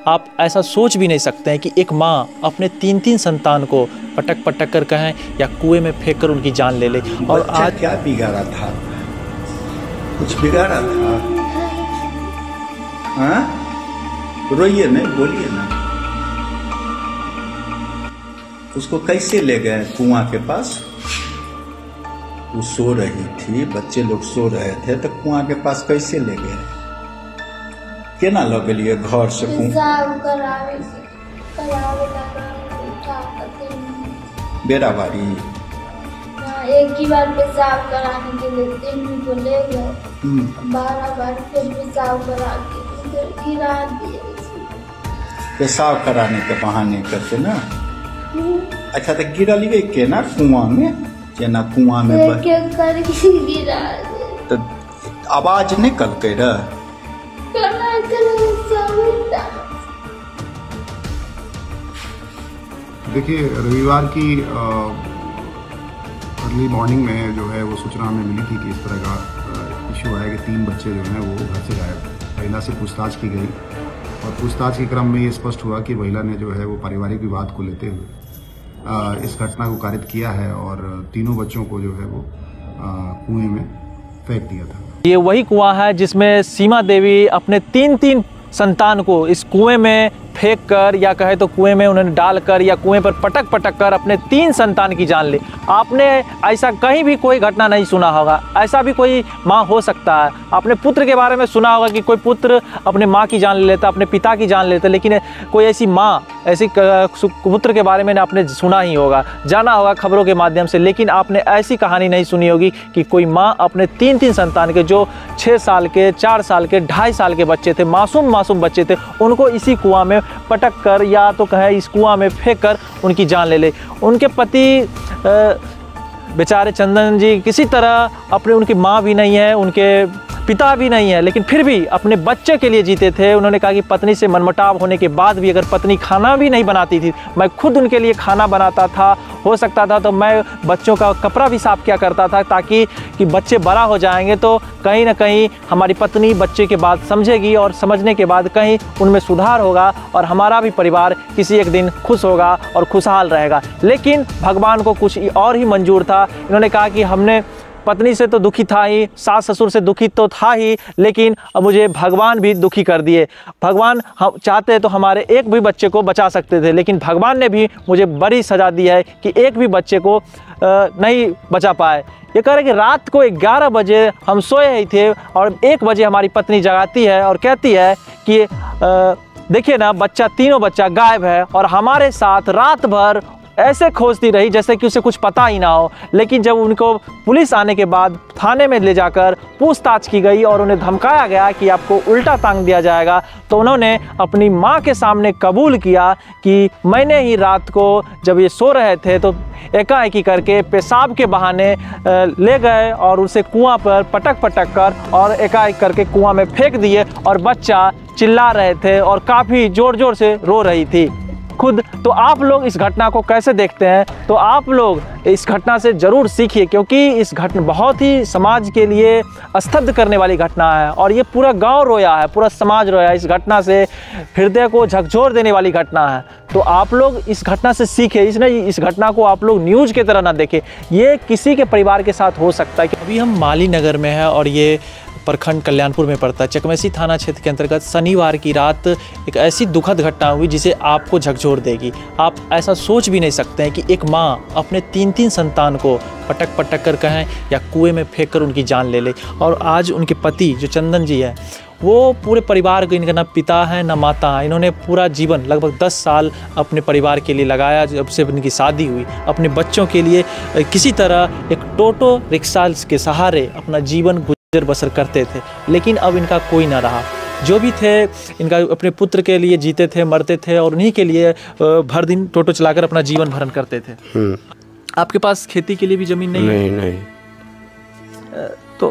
आप ऐसा सोच भी नहीं सकते हैं कि एक माँ अपने 3-3 संतान को पटक पटक कर कहें या कुएं में फेंक कर उनकी जान ले ले। और आज क्या बिगाड़ा था? कुछ बिगाड़ा था? हाँ, रोइए नहीं, बोलिए ना। उसको कैसे ले गए कुआं के पास? वो सो रही थी, बच्चे लोग सो रहे थे, तो कुआं के पास कैसे ले गए? केना लग गए घर से? बेराबारी एक ही बार पेशाब कराने के लिए 3 दिन को ले गए, 12 बार फिर पेशाब करा के गिरा दिए। पेशाब कराने के बहाने करके ना। अच्छा, तो गिरा लिए केना कुआं में? केना कुआं में गिरा तो आवाज निकल के रह। देखिए, रविवार की अर्ली मॉर्निंग में जो है वो सूचना हमें मिली थी कि इस तरह का इशू आया कि 3 बच्चे जो हैं वो घर से गायब। महिला से पूछताछ की गई और पूछताछ के क्रम में ये स्पष्ट हुआ कि महिला ने जो है वो पारिवारिक विवाद को लेते हुए इस घटना को कारित किया है और तीनों बच्चों को जो है वो कुएं में फेंक दिया था। ये वही कुआं है जिसमें सीमा देवी अपने 3-3 संतान को इस कुएं में फेंक कर या कहे तो कुएं में उन्होंने डालकर या कुएं पर पटक पटक कर अपने 3 संतान की जान ली। आपने ऐसा कहीं भी कोई घटना नहीं सुना होगा, ऐसा भी कोई माँ हो सकता है। आपने पुत्र के बारे में सुना होगा कि कोई पुत्र अपने माँ की जान ले लेता, अपने पिता की जान ले लेता, लेकिन कोई ऐसी माँ, ऐसी पुत्र के बारे में आपने सुना ही होगा, जाना होगा खबरों के माध्यम से, लेकिन आपने ऐसी कहानी नहीं सुनी होगी कि कोई माँ अपने 3-3 संतान के, जो 6 साल के, 4 साल के, 2.5 साल के बच्चे थे, मासूम बच्चे थे, उनको इसी कुआं में पटक कर या तो कहे इस कुआं में फेंक कर उनकी जान ले ले। उनके पति बेचारे चंदन जी किसी तरह अपने, उनकी माँ भी नहीं है, उनके पिता भी नहीं है, लेकिन फिर भी अपने बच्चे के लिए जीते थे। उन्होंने कहा कि पत्नी से मनमुटाव होने के बाद भी अगर पत्नी खाना भी नहीं बनाती थी, मैं खुद उनके लिए खाना बनाता था, हो सकता था तो मैं बच्चों का कपड़ा भी साफ किया करता था, ताकि कि बच्चे बड़ा हो जाएंगे तो कहीं ना कहीं हमारी पत्नी बच्चे के बात समझेगी और समझने के बाद कहीं उनमें सुधार होगा और हमारा भी परिवार किसी एक दिन खुश होगा और खुशहाल रहेगा। लेकिन भगवान को कुछ और ही मंजूर था। इन्होंने कहा कि हमने पत्नी से तो दुखी था ही, सास ससुर से दुखी तो था ही, लेकिन अब मुझे भगवान भी दुखी कर दिए। भगवान हम चाहते तो हमारे एक भी बच्चे को बचा सकते थे, लेकिन भगवान ने भी मुझे बड़ी सज़ा दी है कि एक भी बच्चे को नहीं बचा पाए। ये कह रहे कि रात को 11 बजे हम सोए ही थे और 1 बजे हमारी पत्नी जगाती है और कहती है कि देखिए ना, बच्चा, तीनों बच्चा गायब है। और हमारे साथ रात भर ऐसे खोजती रही जैसे कि उसे कुछ पता ही ना हो। लेकिन जब उनको पुलिस आने के बाद थाने में ले जाकर पूछताछ की गई और उन्हें धमकाया गया कि आपको उल्टा टांग दिया जाएगा, तो उन्होंने अपनी माँ के सामने कबूल किया कि मैंने ही रात को जब ये सो रहे थे तो एकाएकी करके पेशाब के बहाने ले गए और उसे कुआं पर पटक पटक कर और एकाएक करके कुआं में फेंक दिए और बच्चा चिल्ला रहे थे और काफ़ी ज़ोर ज़ोर से रो रही थी खुद। तो आप लोग इस घटना को कैसे देखते हैं? तो आप लोग इस घटना से ज़रूर सीखिए, क्योंकि इस घटना बहुत ही समाज के लिए स्तब्ध करने वाली घटना है और ये पूरा गांव रोया है, पूरा समाज रोया है। इस घटना से हृदय को झकझोर देने वाली घटना है। तो आप लोग इस घटना से सीखें, इस घटना को आप लोग न्यूज़ की तरह ना देखें। ये किसी के परिवार के साथ हो सकता है। अभी हम माली नगर में हैं और ये प्रखंड कल्याणपुर में पड़ता है। चकमेसी थाना क्षेत्र के अंतर्गत शनिवार की रात एक ऐसी दुखद घटना हुई जिसे आपको झकझोर देगी। आप ऐसा सोच भी नहीं सकते हैं कि एक माँ अपने 3-3 संतान को पटक पटक कर कहें या कुएं में फेंक कर उनकी जान ले ले। और आज उनके पति जो चंदन जी है, वो पूरे परिवार को, इनका ना पिता है ना माता है, इन्होंने पूरा जीवन लगभग 10 साल अपने परिवार के लिए लगाया। जब से इनकी शादी हुई, अपने बच्चों के लिए किसी तरह एक टोटो रिक्शा के सहारे अपना जीवन बसर करते थे, लेकिन अब इनका कोई ना रहा। जो भी थे, इनका अपने पुत्र के लिए जीते थे, मरते थे और उन्हीं के लिए भर दिन टोटो चलाकर अपना जीवन भरण करते थे। आपके पास खेती के लिए भी जमीन नहीं है? नहीं। तो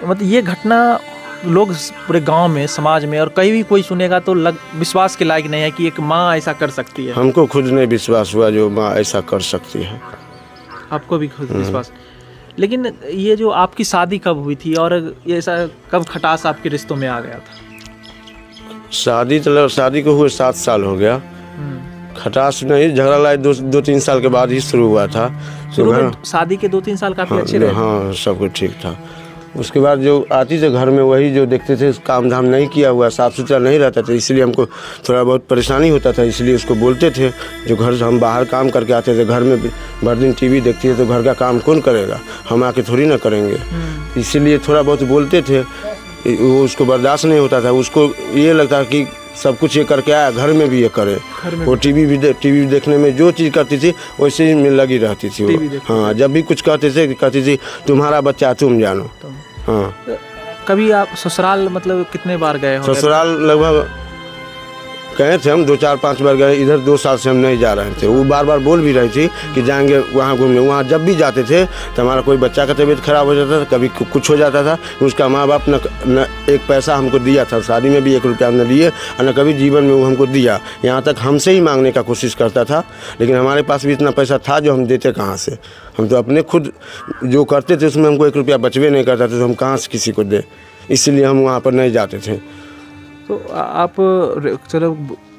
मतलब ये घटना लोग पूरे गांव में, समाज में और कहीं भी कोई सुनेगा तो विश्वास के लायक नहीं है कि एक माँ ऐसा कर सकती है। हमको खुद नहीं विश्वास हुआ जो माँ ऐसा कर सकती है। आपको भी खुद विश्वास? लेकिन ये जो आपकी शादी कब हुई थी और ये ऐसा कब खटास आपके रिश्तों में आ गया था? शादी को हुए 7 साल हो गया। खटास नहीं, झगड़ा लड़ाई 2-3 साल के बाद ही शुरू हुआ था। शुरू में शादी के 2-3 साल काफी अच्छे रहे। हाँ, सब कुछ ठीक था। उसके बाद जो आती थे घर में वही जो देखते थे काम धाम नहीं किया हुआ, साफ़ सुथरा नहीं रहता था, इसलिए हमको थोड़ा बहुत परेशानी होता था। इसलिए उसको बोलते थे जो घर से हम बाहर काम करके आते थे, घर में भर दिन टीवी देखती है तो घर का काम कौन करेगा, हम आके थोड़ी ना करेंगे। इसीलिए थोड़ा बहुत बोलते थे, वो उसको बर्दाश्त नहीं होता था। उसको ये लगता कि सब कुछ ये करके आया, घर में भी ये करे। वो टीवी देखने में जो चीज़ करती थी वैसे ही लगी रहती थी वो। हाँ, जब भी कुछ कहती थी तुम्हारा बच्चा तुम जानो। हाँ। कभी आप ससुराल मतलब कितने बार गए हो? ससुराल लगभग गए थे हम 2-4-5 बार गए। इधर 2 साल से हम नहीं जा रहे थे। वो बार बार बोल भी रही थी कि जाएंगे वहाँ घूमने। वहाँ जब भी जाते थे तो हमारा कोई बच्चा का तबीयत खराब हो जाता था, कभी कुछ हो जाता था। उसका माँ बाप न एक पैसा हमको दिया था, शादी में भी 1 रुपया न लिए और न कभी जीवन में वो हमको दिया। यहाँ तक हमसे ही मांगने का कोशिश करता था, लेकिन हमारे पास भी इतना पैसा था जो हम देते कहाँ से। हम तो अपने खुद जो करते थे उसमें हमको 1 रुपया बचवे नहीं करता था, तो हम कहाँ से किसी को दे। इसलिए हम वहाँ पर नहीं जाते थे। तो आप चलो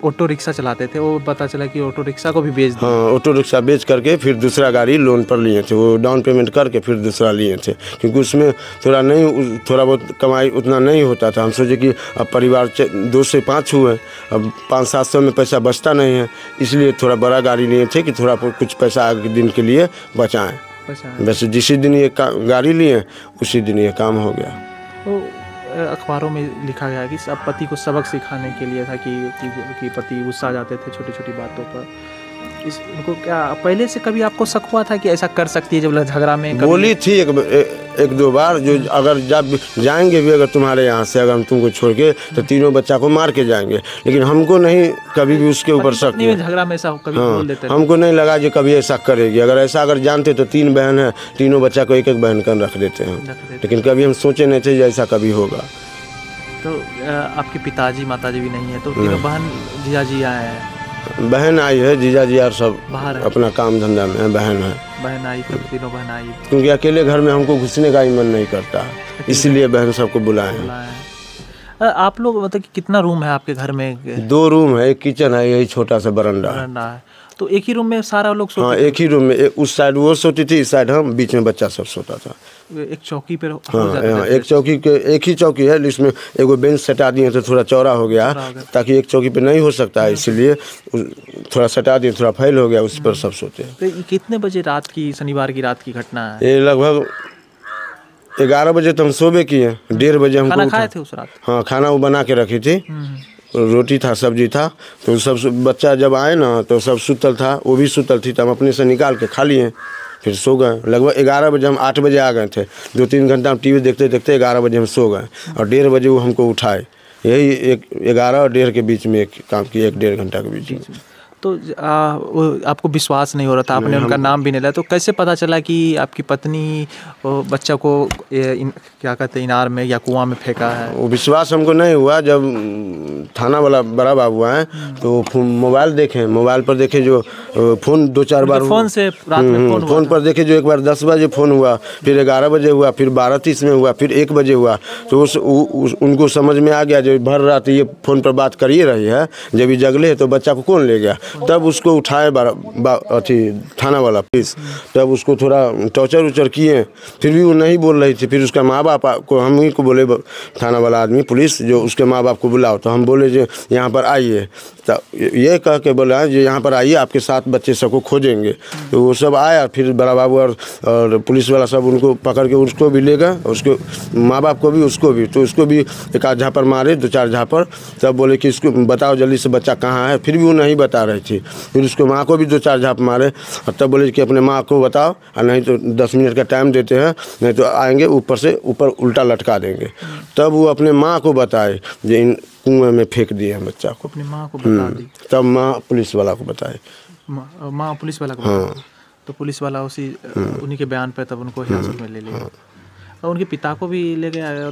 ऑटो रिक्शा चलाते थे, वो पता चला कि ऑटो रिक्शा को भी बेच दिया। हाँ, ऑटो रिक्शा बेच करके फिर दूसरा गाड़ी लोन पर लिए थे। वो डाउन पेमेंट करके फिर दूसरा लिए थे, क्योंकि उसमें थोड़ा बहुत कमाई उतना नहीं होता था। हम सोचे कि अब परिवार 2 से 5 हुए, अब 500-700 में पैसा बचता नहीं है, इसलिए थोड़ा बड़ा गाड़ी लिए थे कि थोड़ा कुछ पैसा आगे दिन के लिए बचाएँ। वैसे जिस दिन ये गाड़ी लिए उसी दिन ये काम हो गया। तो अखबारों में लिखा गया कि सब पति को सबक सिखाने के लिए था कि पति गुस्सा आ जाते थे छोटी छोटी बातों पर। उनको क्या पहले से कभी आपको शक हुआ था कि ऐसा कर सकती है? जब झगड़ा में बोली थी 1-2 बार, जो अगर जब जाएंगे भी अगर तुम्हारे यहाँ से, अगर हम तुमको छोड़ के तो तीनों बच्चा को मार के जाएंगे। लेकिन हमको नहीं कभी भी उसके ऊपर शक नहीं। झगड़ा में ऐसा कभी बोल देते थे? हमको नहीं लगा कि कभी ऐसा करेगी। अगर जानते तो 3 बहन है, तीनों बच्चा को 1-1 बहन कर रख देते हैं। लेकिन कभी हम सोचे नहीं थे ऐसा कभी होगा। तो आपके पिताजी माताजी भी नहीं है, तो तीनों बहन जीजाजी आए हैं? बहन आई है, जीजाजी और सब बाहर अपना काम धंधा में है। बहन आई, तो तीनों बहन आई, क्योंकि अकेले घर में हमको घुसने का ही मन नहीं करता, इसलिए बहन सबको बुलाए। आप लोग मतलब कितना रूम है आपके घर में? 2 रूम है, एक किचन है, यही छोटा सा बरामदा है। तो एक ही रूम में सारा लोग सोते? हाँ, एक ही रूम में। उस साइड वो सोती थी, इस साइड हम, बीच में बच्चा सब सोता था। एक चौकी पे? हाँ, एक चौकी के एक ही चौकी है, जिसमें एगो बेंच सटा दिए तो थोड़ा चौड़ा हो गया, ताकि एक चौकी पे नहीं हो सकता है, इसलिए थोड़ा सटा दिए, थोड़ा फैल हो गया, उस पर सब सोते हैं। तो कितने बजे रात की, शनिवार की रात की घटना है? ये लगभग 11 बजे तो हम सोबे किए। 1:30 बजे हम खाना खाए थे उस रात? हाँ, खाना वो बना के रखी थी, रोटी था, सब्जी था। तो सब बच्चा जब आए ना तो सब सुतल था, वो भी सुतल थी, तो हम अपने से निकाल के खा लिए, फिर सो गए। लगभग 11 बजे, हम 8 बजे आ गए थे। 2-3 घंटा हम टीवी देखते देखते 11 बजे हम सो गए, और 1:30 बजे वो हमको उठाए। यही 11 और 1:30 के बीच में एक काम किया, 1-1.5 घंटा के बीच में। तो आपको विश्वास नहीं हो रहा था, आपने उनका नाम भी नहीं लिया, तो कैसे पता चला कि आपकी पत्नी बच्चा को क्या कहते हैं, इनार में या कुआं में फेंका है? वो विश्वास हमको नहीं हुआ। जब थाना वाला बड़ा बाबू आए तो मोबाइल देखे, मोबाइल पर देखे जो फ़ोन 2-4 बार फ़ोन से रात में फ़ोन पर देखे, जो एक बार 10 बजे फ़ोन हुआ, फिर 11 बजे हुआ, फिर 12:30 में हुआ, फिर 1 बजे हुआ। तो उनको समझ में आ गया जो भर रात ये फ़ोन पर बात कर ही रही है, जब ये जगले है तो बच्चा को कौन ले गया। तब उसको उठाए थाना वाला पुलिस, तब उसको थोड़ा टॉर्चर किए, फिर भी वो नहीं बोल रही थी। फिर उसका माँ बाप को, हम ही को बोले, थाना वाला आदमी पुलिस जो, उसके माँ बाप को बुलाओ। तो हम बोले जो यहाँ पर आइए, तो ये कह के बोला जो यहाँ पर आइए, आपके 7 बच्चे सबको खोजेंगे। तो वो सब आया, फिर बड़ा बाबू और पुलिस वाला सब उनको पकड़ के उसको भी ले गए, उसके माँ बाप को भी, उसको भी। तो उसको भी 1-8 झापड़ मारे, 2-4 झापड़। तब बोले कि इसको बताओ जल्दी से बच्चा कहाँ है, फिर भी वो नहीं बता रही थी। फिर उसको माँ को भी 2-4 झाप मारे, और तब बोले कि अपने माँ को बताओ, और नहीं तो 10 मिनट का टाइम देते हैं, नहीं तो आएंगे ऊपर से ऊपर उल्टा लटका देंगे। तब वो अपने माँ को बताए जो इन कुएं में फेंक दिए हैं बच्चा को। अपनी माँ को बता दी? तब माँ पुलिस वाला को बताए। माँ पुलिस वाला को? हाँ। तो पुलिस वाला उन्हीं के बयान पर तब उनको हिरासत में ले लिया। और उनके पिता को भी ले गया?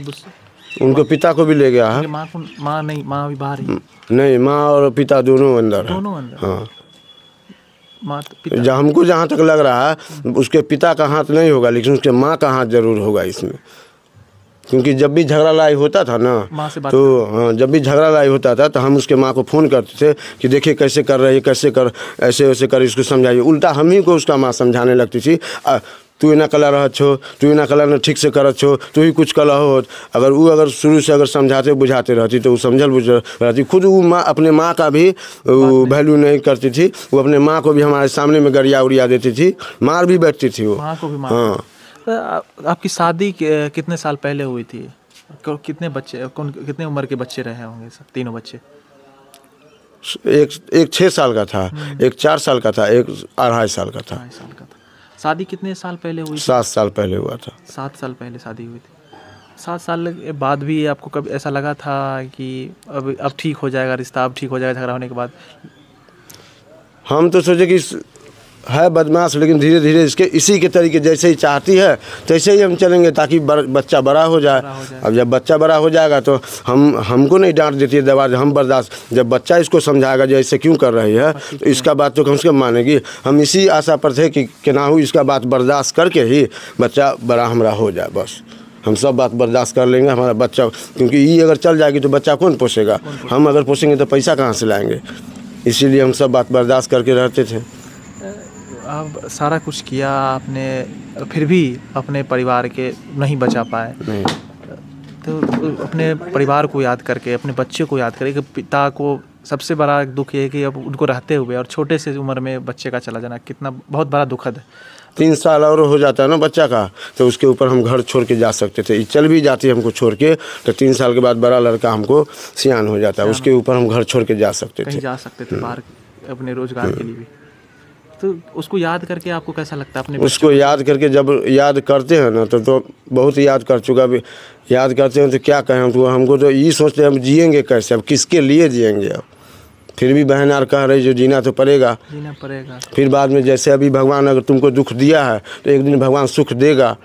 उनके पिता को भी ले गया है। माँ नहीं, माँ भी बाहर ही? नहीं, माँ और पिता दोनों अंदर है। दोनों अंदर? हाँ। हमको जहाँ तक लग रहा है उसके पिता का हाथ नहीं होगा, लेकिन उसके माँ का हाथ जरूर होगा इसमें, क्योंकि जब भी झगड़ा लड़ाई होता था ना माँ से बात तो हाँ, जब भी झगड़ा लड़ाई होता था तो हम उसके माँ को फ़ोन करते थे कि देखिए कैसे कर रही है, कैसे कर, ऐसे वैसे कर, इसको समझाइए। उल्टा हम ही को उसका माँ समझाने लगती थी, तू इना कला रह छो, तू इना कला न ठीक से करत छो, तू ही कुछ कला हो। अगर शुरू से अगर समझाते बुझाते रहती तो वो समझल बुझ रहती। खुद वो माँ अपने माँ का भी वैल्यू नहीं करती थी, वो अपने माँ को भी हमारे सामने में गरिया उड़िया देती थी, मार भी बैठती थी वो। माँ को भी मार। हाँ। तो आपकी शादी कितने साल पहले हुई थी? कितने बच्चे, कितने उम्र के बच्चे रहे होंगे सब तीनों बच्चे? एक 6 साल का था, एक 4 साल का था, एक 2.5 साल का था। 2.5 साल का था। शादी कितने साल पहले हुई? 7 साल पहले हुआ था। 7 साल पहले शादी हुई थी। 7 साल के बाद भी आपको कभी ऐसा लगा था कि अब ठीक हो जाएगा रिश्ता, अब ठीक हो जाएगा झगड़ा होने के बाद? हम तो सोचे कि है बदमाश, लेकिन धीरे धीरे इसी के तरीके जैसे ही चाहती है तैसे ही हम चलेंगे, ताकि बच्चा बड़ा हो जाए। अब जब बच्चा बड़ा हो जाएगा तो हमको नहीं डांट देती है दबा, हम बर्दाश्त, जब बच्चा इसको समझाएगा जैसे क्यों कर रही है तो इसका बात तो कम से कम मानेगी। हम इसी आशा पर थे कि केनाहू इसका बात बर्दाश्त करके ही बच्चा बड़ा हमारा हो जाए। बस हम सब बात बर्दाश्त कर लेंगे, हमारा बच्चा, क्योंकि ये अगर चल जाएगी तो बच्चा कौन पोसेगा? हम अगर पोसेंगे तो पैसा कहाँ से लाएंगे? इसीलिए हम सब बात बर्दाश्त करके रहते थे। अब सारा कुछ किया आपने, फिर भी अपने परिवार के नहीं बचा पाए। नहीं। तो अपने परिवार को याद करके, अपने बच्चे को याद करके, पिता को सबसे बड़ा दुख ये है कि अब उनको रहते हुए और छोटे से उम्र में बच्चे का चला जाना कितना बहुत बड़ा दुखद है। 3 साल और हो जाता है ना बच्चा का, तो उसके ऊपर हम घर छोड़ के जा सकते थे। चल भी जाती हमको छोड़ के तो 3 साल के बाद बड़ा लड़का हमको सियान हो जाता है, उसके ऊपर हम घर छोड़ के जा सकते थे, कहीं जा सकते थे बाहर अपने रोजगार के लिए भी। तो उसको याद करके आपको कैसा लगता है? अपने उसको याद करके जब याद करते हैं ना तो बहुत याद कर चुका भी, याद करते हैं तो क्या कहें हम, तो हमको तो ये सोचते हैं हम जिएंगे कैसे, अब किसके लिए जिएंगे? अब फिर भी बहन यार कह रही जो जीना तो पड़ेगा, जीना पड़ेगा। फिर बाद में जैसे अभी भगवान अगर तुमको दुख दिया है तो एक दिन भगवान सुख देगा।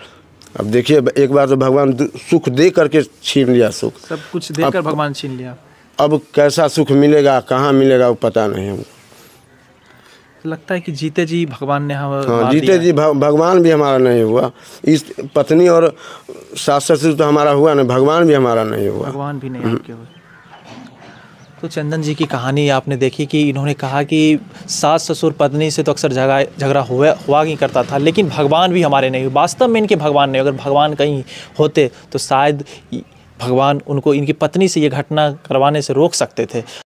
अब देखिए एक बार तो भगवान सुख दे करके छीन लिया, सुख सब कुछ देकर भगवान छीन लिया। अब कैसा सुख मिलेगा, कहाँ मिलेगा, वो पता नहीं हमको। लगता है कि जीते जी भगवान ने हाँ, जीते जी भगवान भी हमारा नहीं हुआ। इस पत्नी और सास ससुर तो हमारा हुआ नहीं, भगवान भी हमारा नहीं हुआ। भगवान भी नहीं आपके हुए। तो चंदन जी की कहानी आपने देखी कि इन्होंने कहा कि सास ससुर पत्नी से तो अक्सर झगड़ा हुआ ही करता था, लेकिन भगवान भी हमारे नहीं हुए। वास्तव में इनके भगवान नहीं, अगर भगवान कहीं होते तो शायद भगवान उनको इनकी पत्नी से ये घटना करवाने से रोक सकते थे।